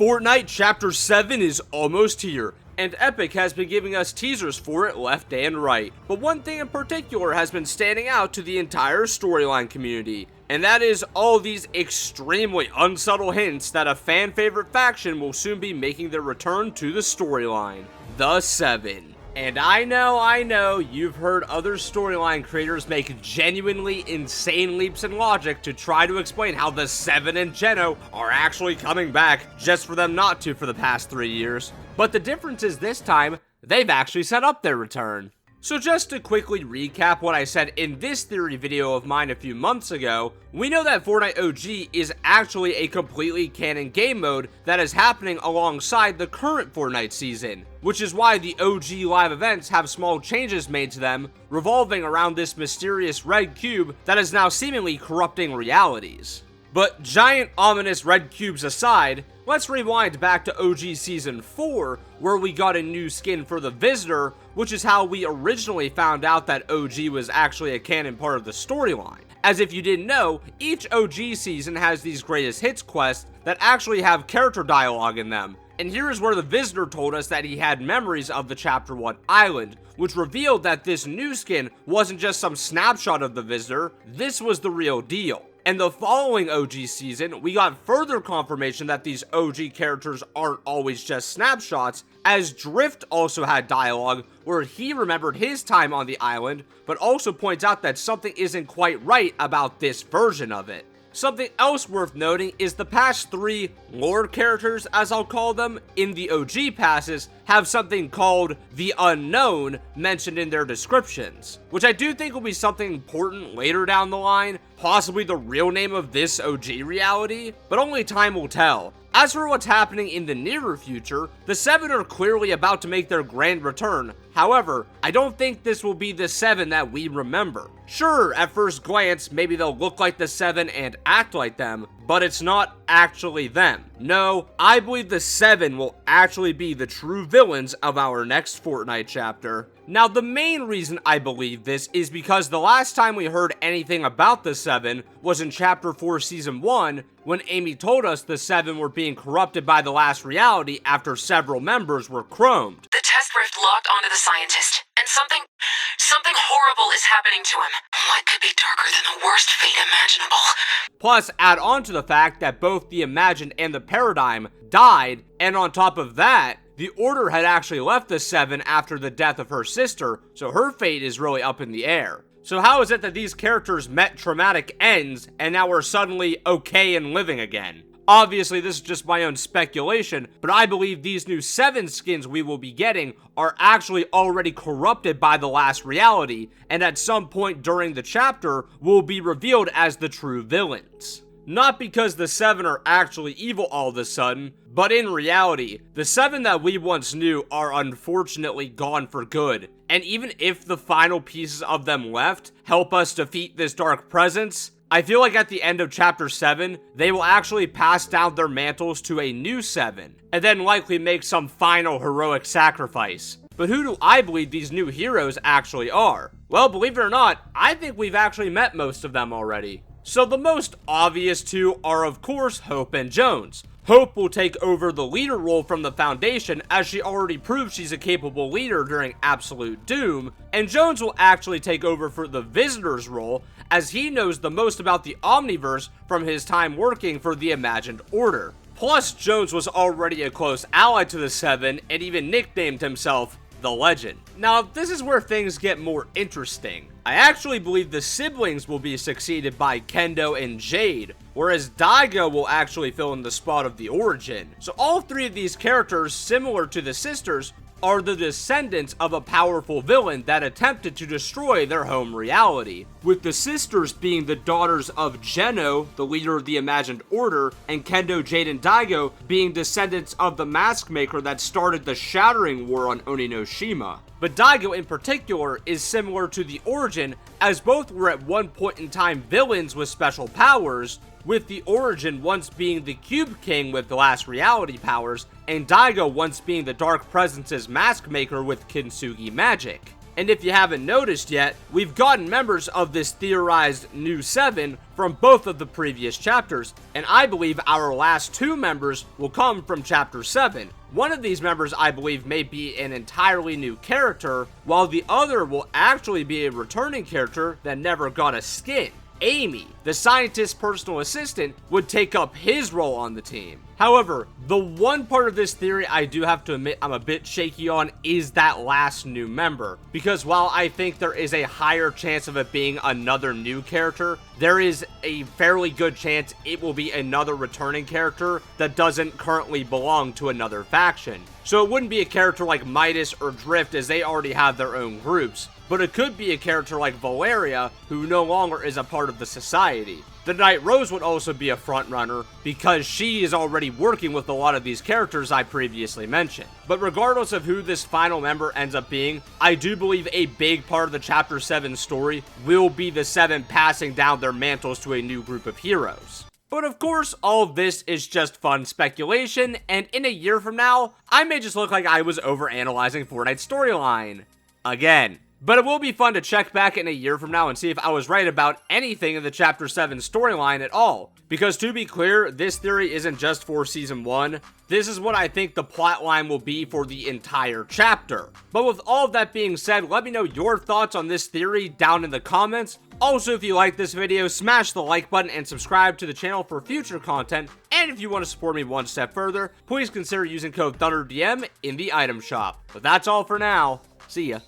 Fortnite Chapter 7 is almost here, and Epic has been giving us teasers for it left and right. But one thing in particular has been standing out to the entire storyline community, and that is all these extremely unsubtle hints that a fan-favorite faction will soon be making their return to the storyline, the Seven. And I know, you've heard other storyline creators make genuinely insane leaps in logic to try to explain how the Seven and Geno are actually coming back just for them not to for the past 3 years. But the difference is this time, they've actually set up their return. So just to quickly recap what I said in this theory video of mine a few months ago, we know that Fortnite OG is actually a completely canon game mode that is happening alongside the current Fortnite season, which is why the OG live events have small changes made to them, revolving around this mysterious red cube that is now seemingly corrupting realities. But giant ominous red cubes aside, let's rewind back to OG Season 4, where we got a new skin for the Visitor, which is how we originally found out that OG was actually a canon part of the storyline. As if you didn't know, each OG season has these greatest hits quests that actually have character dialogue in them. And here is where the Visitor told us that he had memories of the Chapter 1 island, which revealed that this new skin wasn't just some snapshot of the Visitor, this was the real deal. And the following OG season, we got further confirmation that these OG characters aren't always just snapshots, as Drift also had dialogue where he remembered his time on the island, but also points out that something isn't quite right about this version of it. Something else worth noting is the past 3 lore characters, as I'll call them, in the OG passes have something called the Unknown mentioned in their descriptions, which I do think will be something important later down the line, possibly the real name of this OG reality, but only time will tell. As for what's happening in the nearer future, the Seven are clearly about to make their grand return. However, I don't think this will be the Seven that we remember. Sure, at first glance, maybe they'll look like the Seven and act like them, but it's not actually them. No, I believe the Seven will actually be the true villains of our next Fortnite chapter. Now, the main reason I believe this is because the last time we heard anything about the Seven was in Chapter 4 Season 1, when Amy told us the Seven were being corrupted by the last reality after several members were chromed. The test rift locked onto the scientist, and something horrible is happening to him. What could be darker than the worst fate imaginable? Plus, add on to the fact that both the Imagined and the Paradigm died, and on top of that, the Order had actually left the Seven after the death of her sister, so her fate is really up in the air. So how is it that these characters met traumatic ends, and now are suddenly okay and living again? Obviously, this is just my own speculation, but I believe these new Seven skins we will be getting are actually already corrupted by the last reality, and at some point during the chapter will be revealed as the true villains. Not because the Seven are actually evil all of a sudden, but in reality, the Seven that we once knew are unfortunately gone for good. And even if the final pieces of them left help us defeat this dark presence, I feel like at the end of Chapter 7, they will actually pass down their mantles to a new Seven, and then likely make some final heroic sacrifice. But who do I believe these new heroes actually are? Well, believe it or not, I think we've actually met most of them already. So the most obvious two are of course Hope and Jones. Hope will take over the leader role from the Foundation, as she already proved she's a capable leader during Absolute Doom, and Jones will actually take over for the Visitor's role, as he knows the most about the Omniverse from his time working for the Imagined Order. Plus, Jones was already a close ally to the Seven, and even nicknamed himself the Legend. Now, this is where things get more interesting. I actually believe the siblings will be succeeded by Kendo and Jade, whereas Daigo will actually fill in the spot of the Origin. So all 3 of these characters, similar to the sisters, are the descendants of a powerful villain that attempted to destroy their home reality, with the sisters being the daughters of Geno, the leader of the Imagined Order, and Kendo, Jade, and Daigo being descendants of the Mask Maker that started the Shattering War on Oninoshima. But Daigo in particular is similar to the Origin, as both were at one point in time villains with special powers, with the Origin once being the Cube King with the last reality powers, and Daigo once being the Dark Presence's Mask Maker with Kintsugi magic. And if you haven't noticed yet, we've gotten members of this theorized new 7 from both of the previous chapters, and I believe our last 2 members will come from Chapter 7. One of these members, I believe, may be an entirely new character, while the other will actually be a returning character that never got a skin. Amy, the scientist's personal assistant, would take up his role on the team. However, the one part of this theory I do have to admit I'm a bit shaky on is that last new member. Because while I think there is a higher chance of it being another new character, there is a fairly good chance it will be another returning character that doesn't currently belong to another faction. So it wouldn't be a character like Midas or Drift, as they already have their own groups, but it could be a character like Valeria, who no longer is a part of the society. The Night Rose would also be a frontrunner, because she is already working with a lot of these characters I previously mentioned. But regardless of who this final member ends up being, I do believe a big part of the Chapter 7 story will be the 7 passing down their mantles to a new group of heroes. But of course, all of this is just fun speculation, and in a year from now, I may just look like I was overanalyzing Fortnite's storyline. Again. But it will be fun to check back in a year from now and see if I was right about anything in the Chapter 7 storyline at all. Because to be clear, this theory isn't just for Season 1. This is what I think the plotline will be for the entire chapter. But with all of that being said, let me know your thoughts on this theory down in the comments. Also, if you like this video, smash the like button and subscribe to the channel for future content. And if you want to support me one step further, please consider using code ThunderDM in the item shop. But that's all for now. See ya.